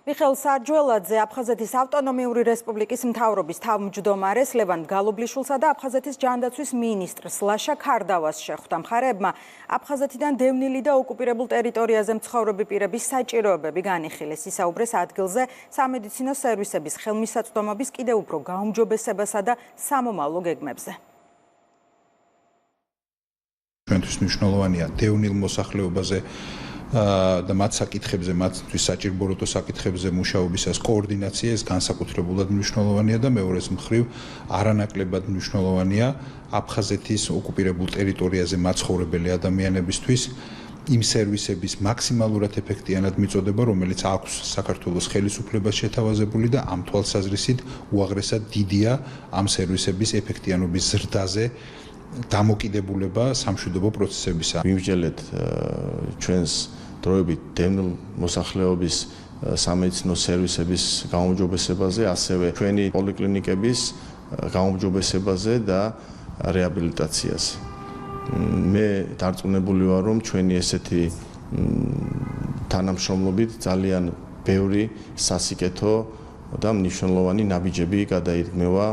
მიხეილ სარჯველაძე აფხაზეთის ავტონომიური რესპუბლიკის მთავრობის თავმჯდომარეს ლევან გალობლიშვილსა და აფხაზეთის ჯანდაცვის მინისტრს ლაშა ქარდავას შეხვდა. მხარეებმა აფხაზეთიდან დევნილი და ოკუპირებულ ტერიტორიაზე მცხოვრები პირების საჭიროებები განიხილეს. ისაუბრეს ადგილზე სამედიცინო სერვისების ხელმისაწვდომობის კიდევ უფრო გაუმჯობესებასა და სამომავლო გეგმებზე. ჩვენთვის მნიშვნელოვანია დევნილ მოსახლეობაზე და მათ საკითხებზე, მათთვის საჭიროებო საკითხებზე მუშაობისას კოორდინაცია ეს განსაკუთრებულად მნიშვნელოვანია და მეორეს მხრივ არანაკლებად მნიშვნელოვანია აფხაზეთის ოკუპირებულ ტერიტორიაზე მაცხოვრებელი ადამიანებისთვის იმ სერვისების მაქსიმალურად ეფექტიანად მიწოდება, რომელიც აქვს საქართველოს ხელისუფლებას შეთავაზებული და ამ თვალსაზრისით უაღრესად დიდია ამ სერვისების ეფექტიანობის ზრდაზე დამოკიდებულება სამშვიდობო პროცესებისა. მივიჯელეთ ჩვენს დროებით დევნილ მოსახლეობის სამედიცინო სერვისების გაუმჯობესებაზე, ასევე ჩვენი პოლიკლინიკების გაუმჯობესებაზე და რეაბილიტაციაზე. მე დარწმუნებული ვარ, რომ ჩვენი ესეთი თანამშრომლობით ძალიან ბევრი სასიკეთო და მნიშვნელოვანი ნაბიჯები გადაირგმევა.